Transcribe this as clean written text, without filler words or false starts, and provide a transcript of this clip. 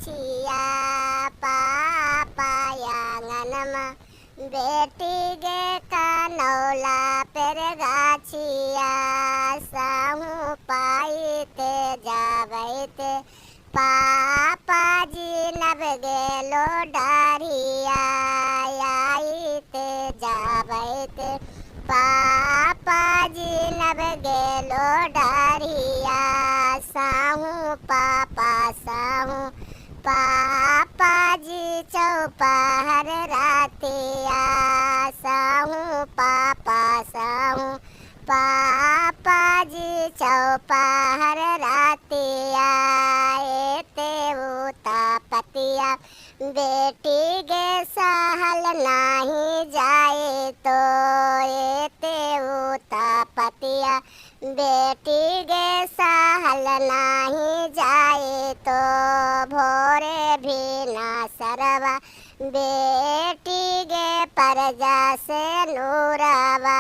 गाछिया पापा आंगनमा बेटी गे कनौला पर गाछिया साहू पाईते जावैते पापा जी नब गेलो डारिया आईते जावैते पापा जी नब गेलो डारिया साहू पापा जी चौपहर रातिया साहू पापा जी चौपहर रातिया एते उता पतिया बेटी गे सहल नाही जाए तो एते उता पतिया बेटी गे सहल नाही जाए तो भोरे भी ना सरवा बेटी गे परजा से नूरवा।